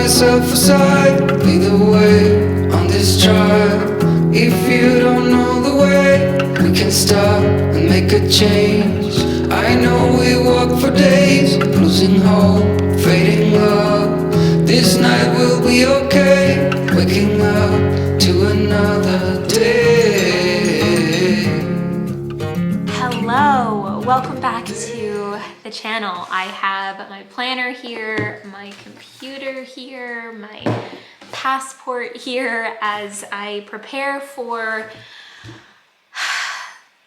myself aside, lead the way on this trial. If you don't know the way, we can stop and make a change. I know we walk for days, losing hope, fading love. This night will be okay, waking up to another day. Hello, welcome back to the channel. I have my planner here, my computer here, my passport here as I prepare for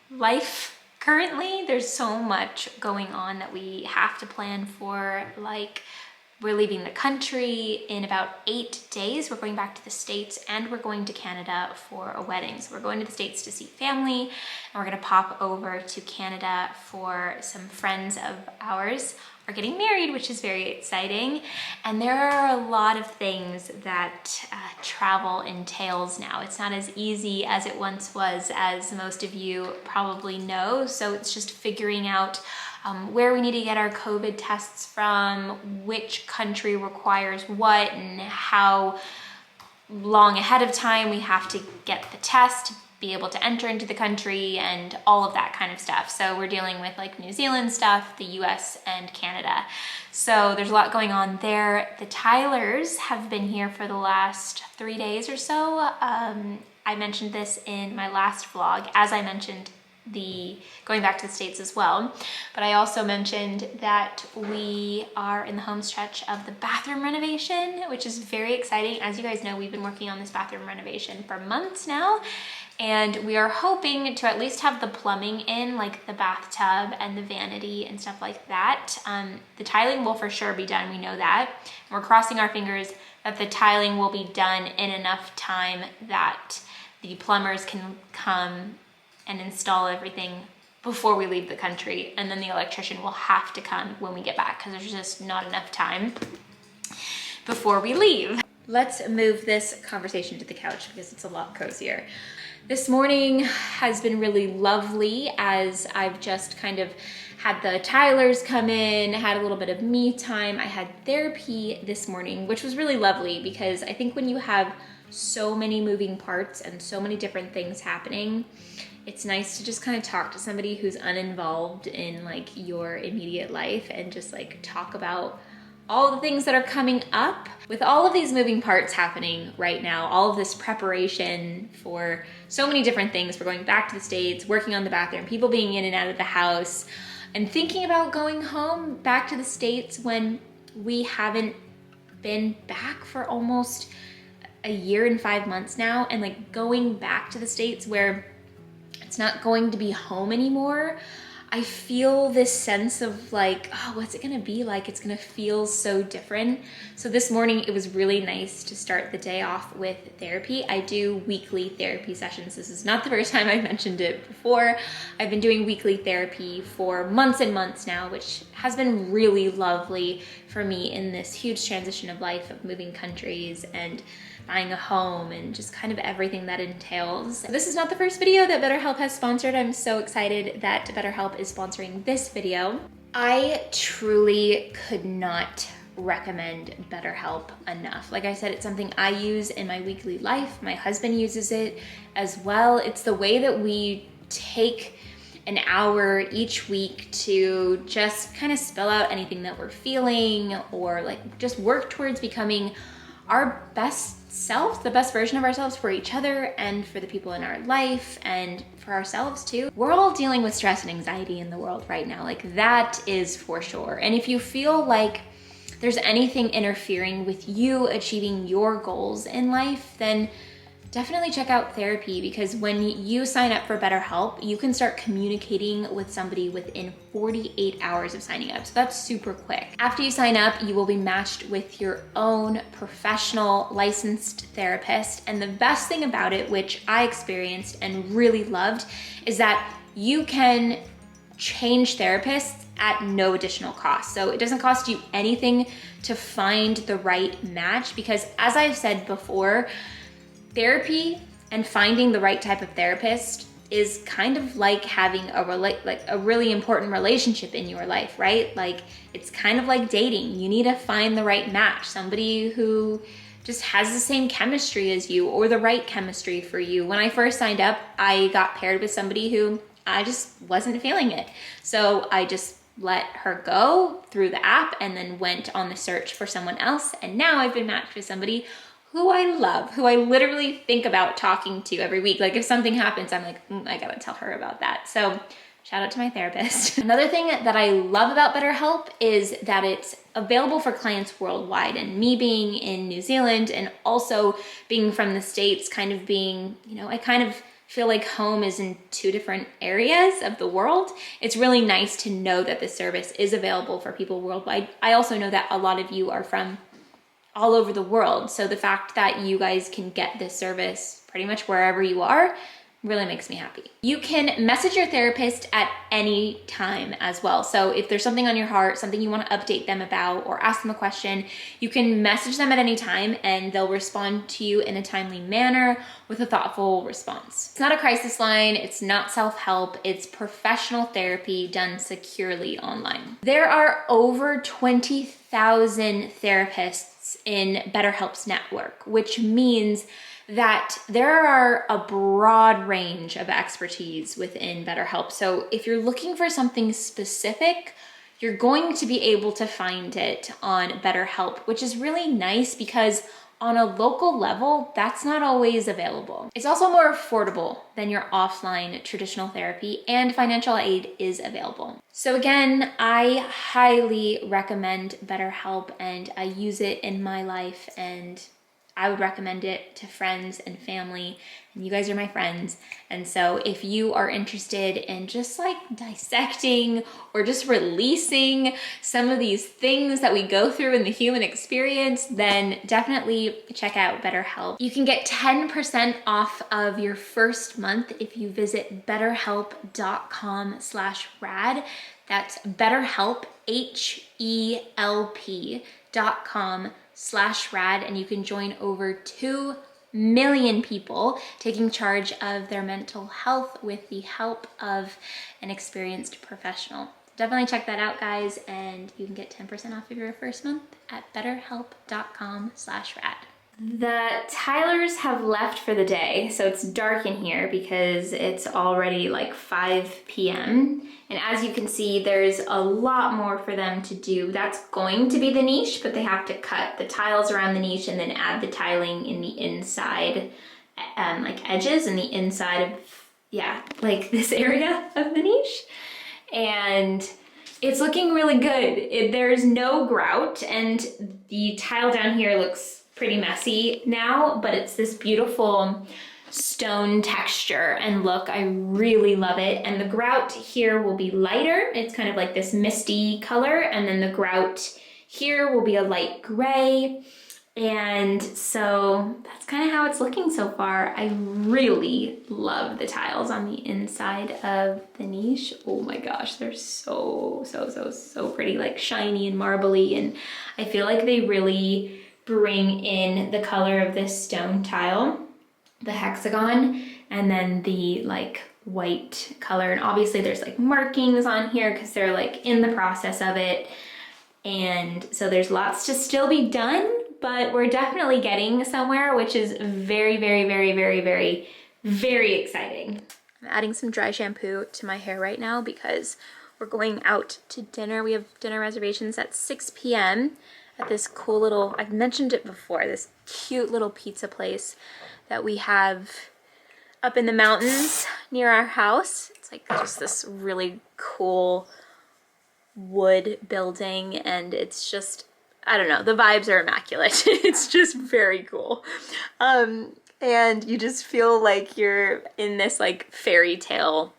life currently. There's so much going on that we have to plan for, like we're leaving the country in about 8 days. We're going back to the States and we're going to Canada for a wedding. So we're going to the States to see family and we're gonna pop over to Canada for some friends of ours are getting married, which is very exciting. And there are a lot of things that travel entails now. It's not as easy as it once was, as most of you probably know. So it's just figuring out where we need to get our COVID tests from, which country requires what, and how long ahead of time we have to get the test to be able to enter into the country and all of that kind of stuff. So we're dealing with like New Zealand stuff, the US and Canada. So there's a lot going on there. The Tylers have been here for the last 3 days or so. I mentioned this in my last vlog, as I mentioned the going back to the States as well. But I also mentioned that we are in the home stretch of the bathroom renovation, which is very exciting. As you guys know, we've been working on this bathroom renovation for months now. And we are hoping to at least have the plumbing in, like the bathtub and the vanity and stuff like that. The tiling will for sure be done, we know that. We're crossing our fingers that the tiling will be done in enough time that the plumbers can come and install everything before we leave the country. And then the electrician will have to come when we get back because there's just not enough time before we leave. Let's move this conversation to the couch because it's a lot cozier. This morning has been really lovely as I've just kind of had the Tylers come in, had a little bit of me time. I had therapy this morning, which was really lovely because I think when you have so many moving parts and so many different things happening, it's nice to just kind of talk to somebody who's uninvolved in like your immediate life and just like talk about all the things that are coming up. With all of these moving parts happening right now, all of this preparation for so many different things. We're going back to the States, working on the bathroom, people being in and out of the house, and thinking about going home back to the States when we haven't been back for almost a year and 5 months now, and like going back to the States where it's not going to be home anymore. I feel this sense of like, oh, what's it gonna be like? It's gonna feel so different. So this morning it was really nice to start the day off with therapy. I do weekly therapy sessions. This is not the first time I've mentioned it before. I've been doing weekly therapy for months and months now, which has been really lovely for me in this huge transition of life of moving countries and buying a home and just kind of everything that entails. This is not the first video that BetterHelp has sponsored. I'm so excited that BetterHelp is sponsoring this video. I truly could not recommend BetterHelp enough. Like I said, it's something I use in my weekly life. My husband uses it as well. It's the way that we take an hour each week to just kind of spill out anything that we're feeling or like just work towards becoming our best selves, the best version of ourselves for each other and for the people in our life and for ourselves too. We're all dealing with stress and anxiety in the world right now. Like that is for sure. And if you feel like there's anything interfering with you achieving your goals in life, then definitely check out therapy, because when you sign up for BetterHelp, you can start communicating with somebody within 48 hours of signing up. So that's super quick. After you sign up, you will be matched with your own professional licensed therapist. And the best thing about it, which I experienced and really loved, is that you can change therapists at no additional cost. So it doesn't cost you anything to find the right match, because as I've said before, therapy and finding the right type of therapist is kind of like having a really important relationship in your life, right? Like it's kind of like dating. You need to find the right match, somebody who just has the same chemistry as you or the right chemistry for you. When I first signed up, I got paired with somebody who I just wasn't feeling it. So I just let her go through the app and then went on the search for someone else. And now I've been matched with somebody who I love, who I literally think about talking to every week. Like if something happens, I'm like, I gotta tell her about that. So shout out to my therapist. Another thing that I love about BetterHelp is that it's available for clients worldwide. And me being in New Zealand and also being from the States, kind of being, I kind of feel like home is in two different areas of the world. It's really nice to know that this service is available for people worldwide. I also know that a lot of you are from all over the world. So the fact that you guys can get this service pretty much wherever you are really makes me happy. You can message your therapist at any time as well. So if there's something on your heart, something you want to update them about or ask them a question, you can message them at any time and they'll respond to you in a timely manner with a thoughtful response. It's not a crisis line, it's not self-help, it's professional therapy done securely online. There are over 20,000 therapists in BetterHelp's network, which means that there are a broad range of expertise within BetterHelp. So if you're looking for something specific, you're going to be able to find it on BetterHelp, which is really nice because on a local level, that's not always available. It's also more affordable than your offline traditional therapy, and financial aid is available. So again, I highly recommend BetterHelp and I use it in my life, and I would recommend it to friends and family, and you guys are my friends. And so if you are interested in just like dissecting or just releasing some of these things that we go through in the human experience, then definitely check out BetterHelp. You can get 10% off of your first month if you visit betterhelp.com/rad. That's BetterHelp, HELP.com/rad, and you can join over 2 million people taking charge of their mental health with the help of an experienced professional. Definitely check that out, guys, and you can get 10% off of your first month at betterhelp.com/rad. The Tylers have left for the day, so it's dark in here because it's already like 5 p.m. And as you can see, there's a lot more for them to do. That's going to be the niche, but they have to cut the tiles around the niche and then add the tiling in the inside, like edges and the inside of, like this area of the niche. And it's looking really good. There's no grout, and the tile down here looks pretty messy now, but it's this beautiful stone texture and look. I really love it. And the grout here will be lighter. It's kind of like this misty color, and then the grout here will be a light gray. And so that's kind of how it's looking so far. I really love the tiles on the inside of the niche. Oh my gosh, they're so pretty, like shiny and marbly, and I feel like they really bring in the color of this stone tile, the hexagon, and then the like white color. And obviously there's like markings on here because they're like in the process of it. And so there's lots to still be done, but we're definitely getting somewhere, which is very exciting. I'm adding some dry shampoo to my hair right now because we're going out to dinner. We have dinner reservations at 6 p.m. at this cool little, I've mentioned it before, this cute little pizza place that we have up in the mountains near our house. It's like just this really cool wood building, and it's just, I don't know, the vibes are immaculate. It's just very cool. And you just feel like you're in this like fairy tale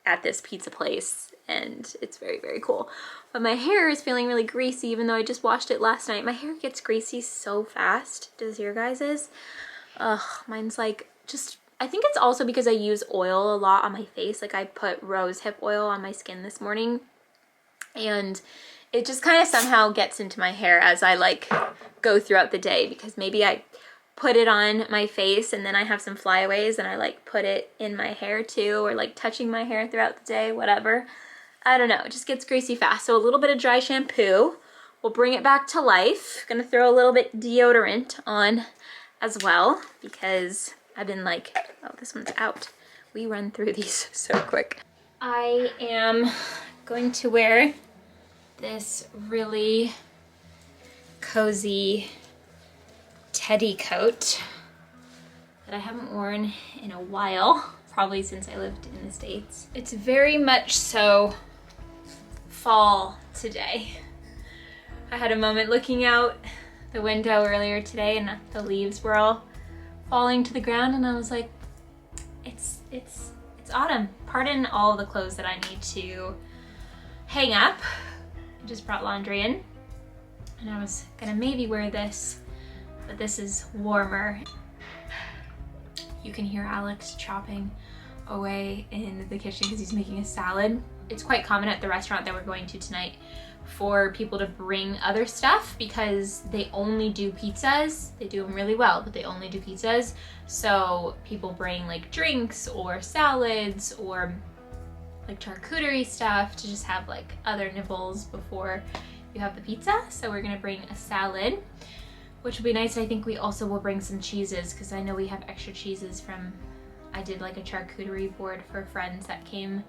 at this pizza place, and it's very cool. But my hair is feeling really greasy, even though I just washed it last night. My hair gets greasy so fast. Does your guys's? Ugh, mine's like just, I think it's also because I use oil a lot on my face. Like I put rose hip oil on my skin this morning, and it just kind of somehow gets into my hair as I like go throughout the day, because maybe I put it on my face, and then I have some flyaways and I like put it in my hair too, or like touching my hair throughout the day, whatever. I don't know, it just gets greasy fast. So a little bit of dry shampoo will bring it back to life. Gonna throw a little bit deodorant on as well because I've been like, oh, this one's out. We run through these so quick. I am going to wear this really cozy teddy coat that I haven't worn in a while, probably since I lived in the States. It's very much so fall today. I had a moment looking out the window earlier today and the leaves were all falling to the ground, and I was like, it's autumn. Pardon all the clothes that I need to hang up. I just brought laundry in, and I was gonna maybe wear this, but this is warmer. You can hear Alex chopping away in the kitchen because he's making a salad. It's quite common at the restaurant that we're going to tonight for people to bring other stuff because they only do pizzas. They do them really well, but they only do pizzas. So people bring like drinks or salads or like charcuterie stuff to just have like other nibbles before you have the pizza. So we're gonna bring a salad, which will be nice. I think we also will bring some cheeses because I know we have extra cheeses from, I did like a charcuterie board for friends that came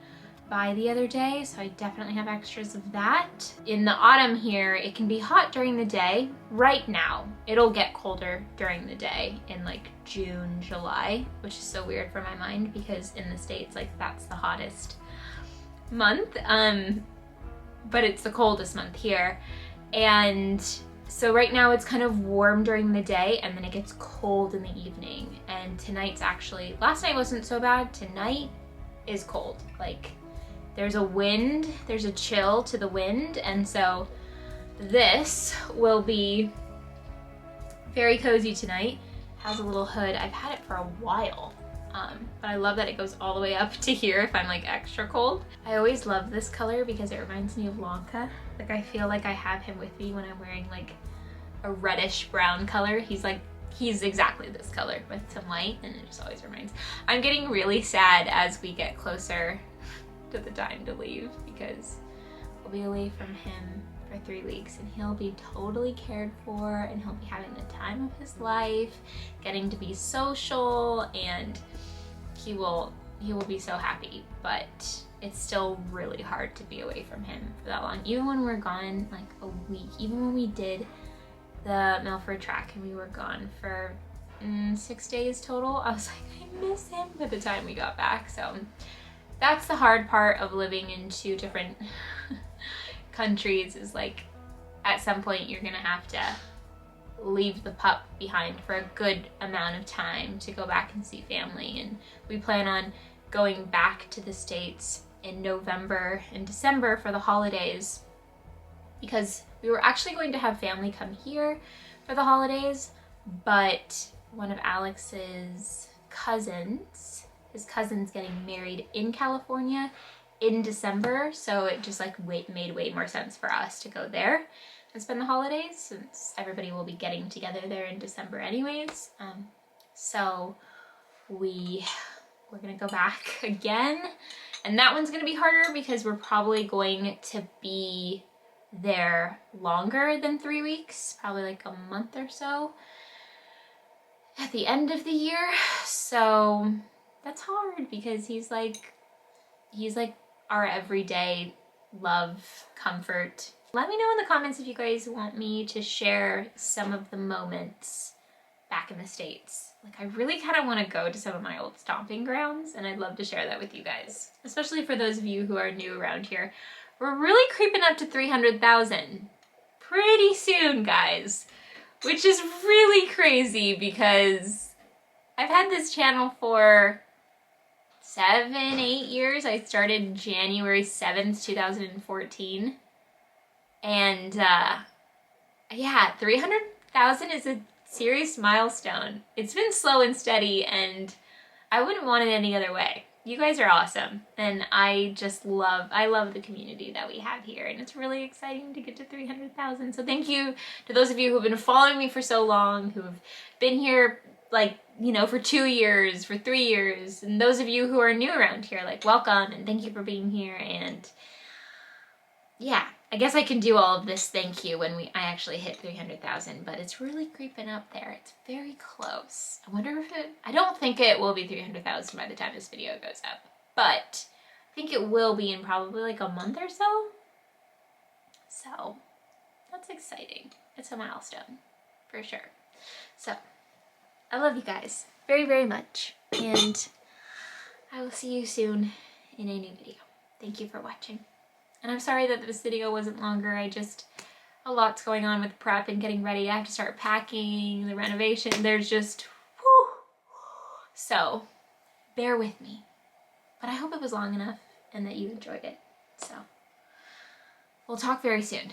by the other day, so I definitely have extras of that. In the autumn here, it can be hot during the day. Right now, it'll get colder during the day in like June, July, which is so weird for my mind because in the States, like that's the hottest month, but it's the coldest month here. And so right now it's kind of warm during the day and then it gets cold in the evening. And tonight's actually, last night wasn't so bad, tonight is cold. Like there's a wind, there's a chill to the wind, and so this will be very cozy tonight. Has a little hood. I've had it for a while, but I love that it goes all the way up to here if I'm like extra cold. I always love this color because it reminds me of Lanka. Like I feel like I have him with me when I'm wearing like a reddish brown color. He's exactly this color with some white, and it just always reminds. I'm getting really sad as we get closer to the time to leave because we'll be away from him for 3 weeks and he'll be totally cared for and he'll be having the time of his life, getting to be social, and he will be so happy. But it's still really hard to be away from him for that long. Even when we're gone like a week, even when we did the Milford track and we were gone for 6 days total, I was like, I miss him by the time we got back. So that's the hard part of living in 2 different countries, is like at some point you're gonna have to leave the pup behind for a good amount of time to go back and see family. And we plan on going back to the States in November and December for the holidays because we were actually going to have family come here for the holidays, but one of Alex's cousins, his cousin's getting married in California in December, so it just like made way more sense for us to go there and spend the holidays since everybody will be getting together there in December anyways. So we're gonna go back again, and that one's gonna be harder because we're probably going to be there longer than 3 weeks, probably like a month or so at the end of the year. So that's hard because he's like our everyday love, comfort. Let me know in the comments if you guys want me to share some of the moments back in the States. Like I really kind of want to go to some of my old stomping grounds, and I'd love to share that with you guys, especially for those of you who are new around here. We're really creeping up to 300,000 pretty soon, guys, which is really crazy because I've had this channel for 7-8 years. I started January 7th, 2014. And yeah, 300,000 is a serious milestone. It's been slow and steady, and I wouldn't want it any other way. You guys are awesome. And I love the community that we have here. And it's really exciting to get to 300,000. So thank you to those of you who've been following me for so long, who've been here like, you know, for 2 years, for 3 years. And those of you who are new around here, like, welcome and thank you for being here. And yeah, I guess I can do all of this thank you when I actually hit 300,000, but it's really creeping up there. It's very close. I wonder if I don't think it will be 300,000 by the time this video goes up, but I think it will be in probably like a month or so. So that's exciting. It's a milestone for sure. So I love you guys very, very much, and I will see you soon in a new video. Thank you for watching. And I'm sorry that this video wasn't longer. A lot's going on with prep and getting ready. I have to start packing, the renovation. There's just, whew. So bear with me. But I hope it was long enough and that you enjoyed it. So we'll talk very soon.